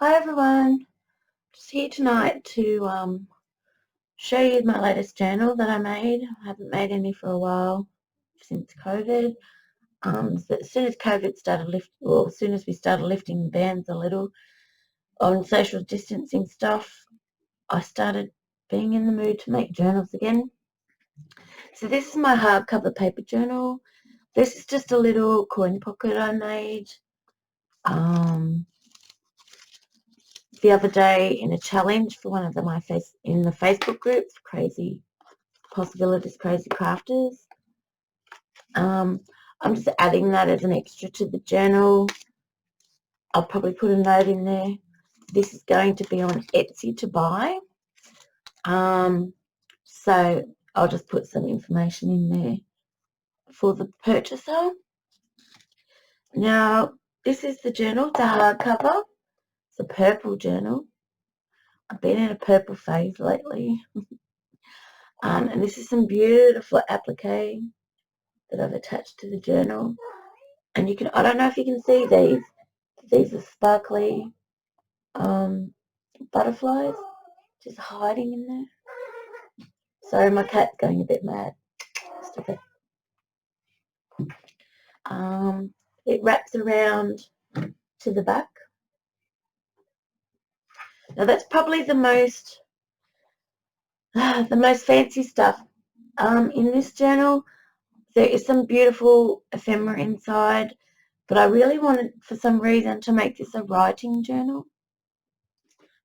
Hi everyone, just here tonight to show you my latest journal that I made. I haven't made any for a while since COVID. So as soon as COVID started as soon as we started lifting the bans a little on social distancing stuff, I started being in the mood to make journals again. So this is my hardcover paper journal. This is just a little coin pocket I made the other day in a challenge for one of the Facebook groups, Crazy Possibilities Crazy Crafters. I'm just adding that as an extra to the journal. I'll probably put a note in there. This is going to be on Etsy to buy. So I'll just put some information in there for the purchaser. Now, this is the journal, it's a hardcover. It's a purple journal. I've been in a purple phase lately. And this is some beautiful applique that I've attached to the journal. And you can, I don't know if you can see these. These are sparkly butterflies just hiding in there. Sorry, my cat's going a bit mad. Stop it. It wraps around to the back. Now that's probably the most fancy stuff. In this journal, there is some beautiful ephemera inside, but I really wanted, for some reason, to make this a writing journal.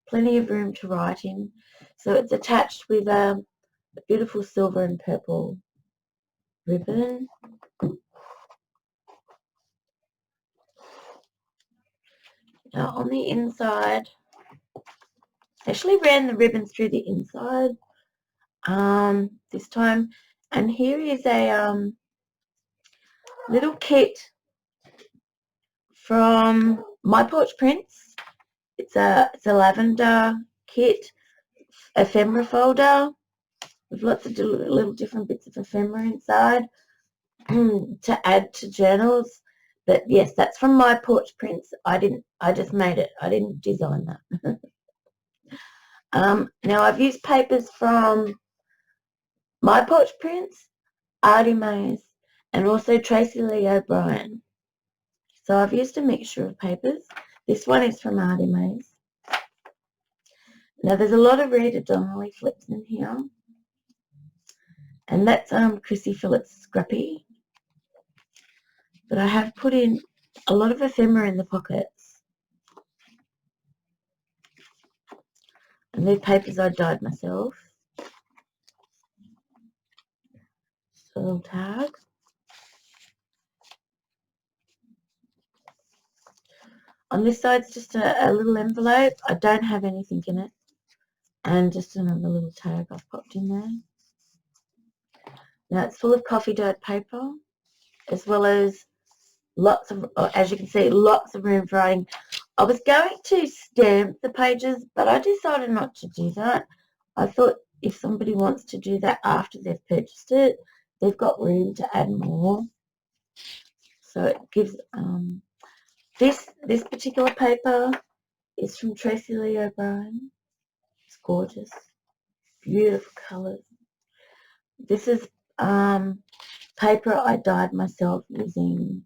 Plenty of room to write in. So it's attached with a beautiful silver and purple ribbon. Now on the inside, I actually ran the ribbons through the inside this time, and here is a little kit from My Porch Prints. It's a lavender kit, ephemera folder with lots of little different bits of ephemera inside to add to journals. But yes, that's from My Porch Prints. I just made it. I didn't design that. Now I've used papers from My Porch Prints, Artymaze, and also Tracey-Lee O'Brian. So I've used a mixture of papers. This one is from Artymaze. Now there's a lot of Rita Donnelly flips in here. And that's Chrissy Phillips Scrappy. But I have put in a lot of ephemera in the pockets. And they're papers I dyed myself. So a little tag. On this side, it's just a little envelope. I don't have anything in it. And just another little tag I've popped in there. Now it's full of coffee dyed paper, as well as lots of, as you can see, lots of room for writing. I was going to stamp the pages, but I decided not to do that. I thought if somebody wants to do that after they've purchased it, they've got room to add more. So it gives, this particular paper is from Tracey-Lee O'Brian. It's gorgeous, beautiful colours. This is paper I dyed myself using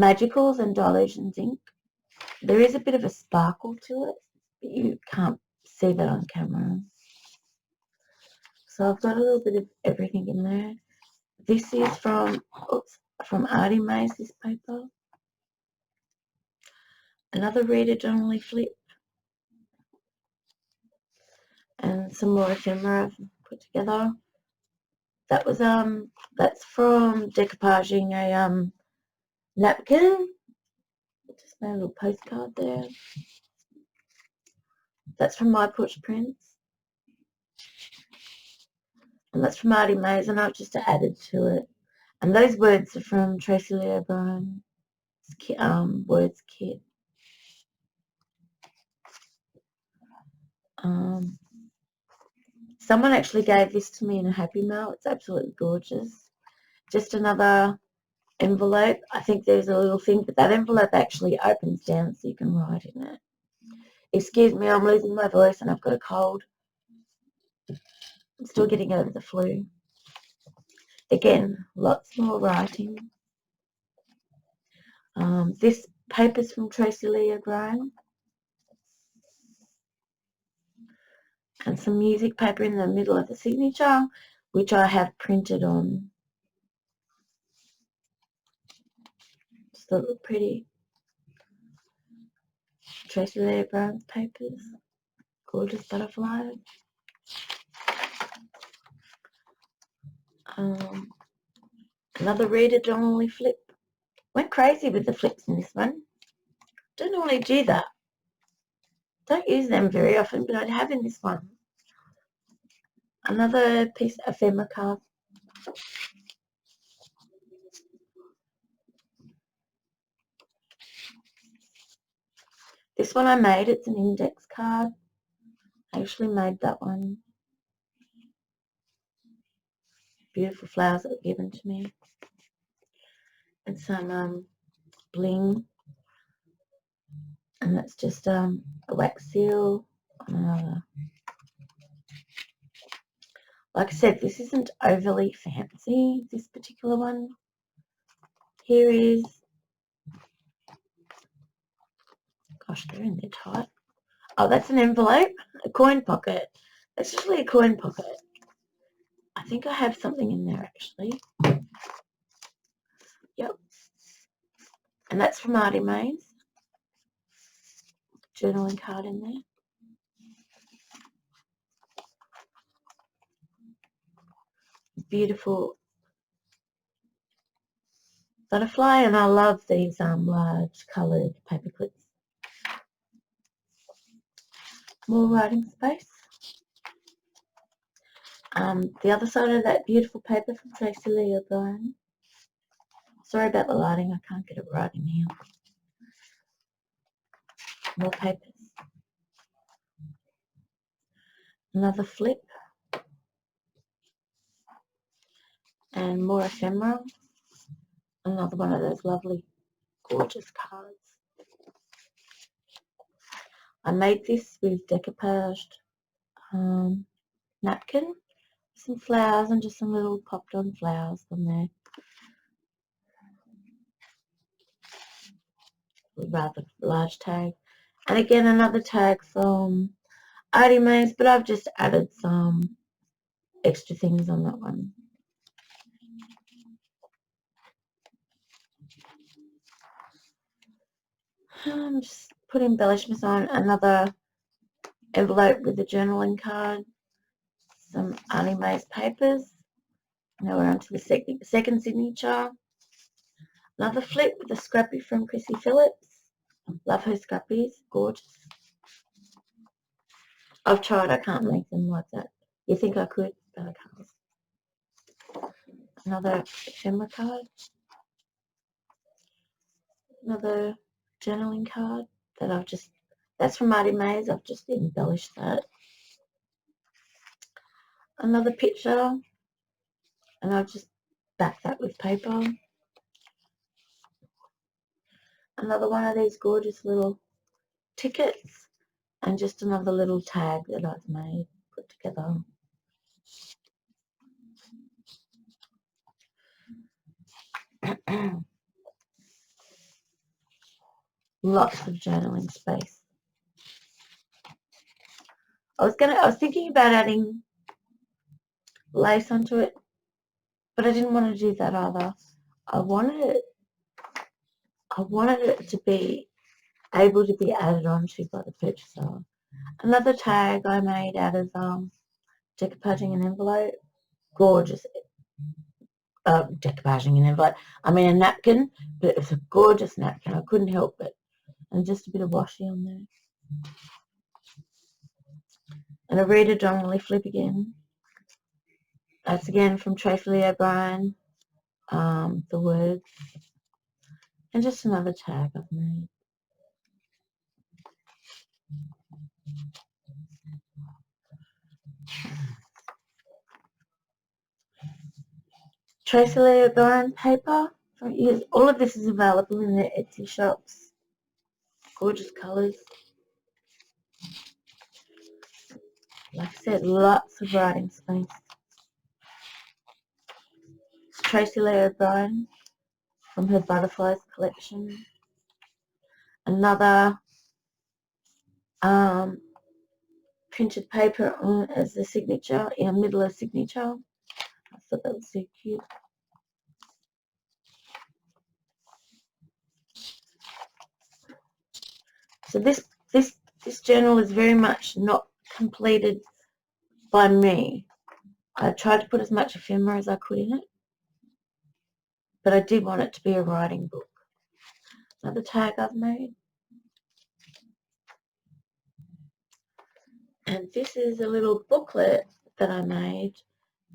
Magicals and Dilutions ink. There is a bit of a sparkle to it, but you can't see that on camera. So I've got a little bit of everything in there. This is from Artymaze, this paper. Another Rita Donnelly flip. And some more ephemera I've put together. That was that's from decoupaging a napkin. Just made a little postcard there. That's from My Porch Prints. And that's from Artymaze, and I've just added to it. And those words are from Tracey-Lee O'Brian's words kit. Someone actually gave this to me in a Happy Mail. It's absolutely gorgeous. Just another envelope. I think there's a little thing, but that envelope actually opens down so you can write in it. Excuse me, I'm losing my voice and I've got a cold. I'm still getting over the flu. Again, lots more writing. This paper's from Tracey-Lee O'Brian. And some music paper in the middle of the signature, which I have printed on. Just a little pretty Tracey-Lee O'Brian papers. Gorgeous butterfly. Another reader Donnelly flip. Went crazy with the flips in this one. Don't normally do that. Don't use them very often, but I have in this one. Another piece of ephemera card. This one I made, it's an index card. I actually made that one. Beautiful flowers that were given to me. And some bling. And that's just a wax seal on another. Like I said, this isn't overly fancy, this particular one. Here is, gosh, they're in there tight. Oh, that's an envelope, a coin pocket. That's usually a coin pocket. I think I have something in there actually. Yep. And that's from Artymaze. Journaling card in there. Beautiful butterfly, and I love these large coloured paper clips. More writing space. The other side of that beautiful paper from Tracey-Lee O'Brian. Sorry about the lighting, I can't get it right in here. More papers. Another flip. And more ephemera. Another one of those lovely, gorgeous cards. I made this with decoupaged napkin, some flowers and just some little popped on flowers on there. Rather large tag. And again another tag from Artymaze, but I've just added some extra things on that one. Just put embellishments on. Another envelope with a journaling card. Some Artymaze papers. Now we're on to the second signature. Another flip with a scrappy from Chrissy Phillips. Love her scrappies. Gorgeous. I've tried. I can't make them like that. You think I could, but I can't. Another ephemera card. Another journaling card that that's from Artymaze. I've just embellished that. Another picture, and I've just backed that with paper. Another one of these gorgeous little tickets, and just another little tag that I've made, put together. Lots of journaling space. I was thinking about adding lace onto it, but I didn't want to do that either. I wanted it to be able to be added onto by the purchaser. Another tag I made out of decoupaging an envelope. Gorgeous decoupaging an envelope. I mean a napkin, but it was a gorgeous napkin. I couldn't help it. And just a bit of washi on there. And a reader Donnelly flip again. That's again from Tracey-Lee O'Brian. The words. And just another tag I've made. Tracey-Lee O'Brian paper. All of this is available in the Etsy shops. Gorgeous colours. Like I said, lots of writing space. It's Tracey-Lee O'Brian from her Butterflies collection. Another printed paper as the signature, in the middle of signature. I thought that was so cute. So this journal is very much not completed by me. I tried to put as much ephemera as I could in it, but I did want it to be a writing book. Another tag I've made. And this is a little booklet that I made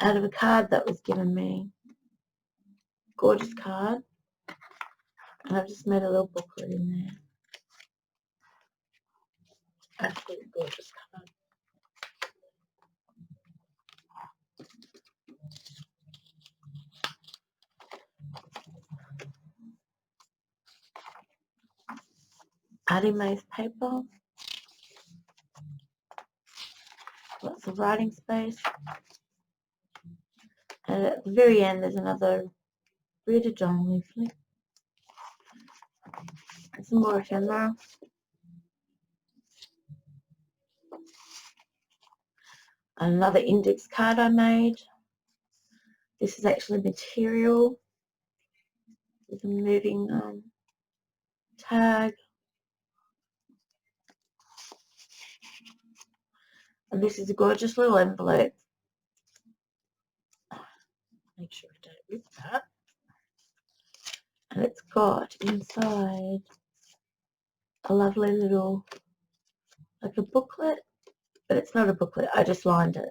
out of a card that was given me. Gorgeous card. And I've just made a little booklet in there. Absolutely gorgeous card. Artymaze paper. Lots of writing space. And at the very end there's another Rita John leaflet. And some more ephemera. Another index card I made. This is actually material with a moving tag. And this is a gorgeous little envelope. Make sure I don't rip that. And it's got inside a lovely little, like a booklet, but it's not a booklet, I just lined it.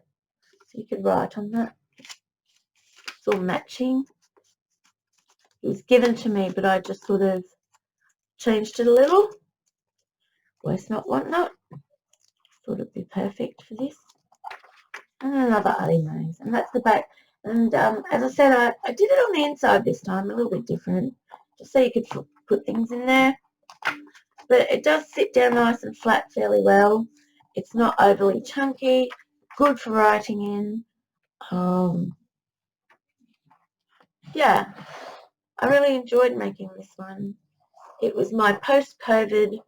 So you could write on that. It's all matching. It was given to me, but I just sort of changed it a little. Waste not, want not. Thought it'd be perfect for this. And another Artymaze, and that's the back. And as I said, I did it on the inside this time, a little bit different, just so you could put things in there. But it does sit down nice and flat fairly well. It's not overly chunky, good for writing in. Yeah, I really enjoyed making this one. It was my post-COVID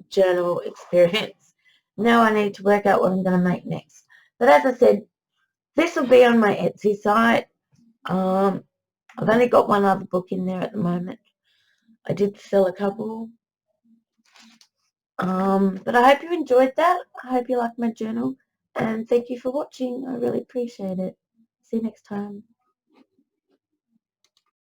journal experience. Now I need to work out what I'm going to make next. But as I said, this will be on my Etsy site. I've only got one other book in there at the moment. I did sell a couple. But I hope you enjoyed that. I hope you liked my journal. And thank you for watching. I really appreciate it. See you next time.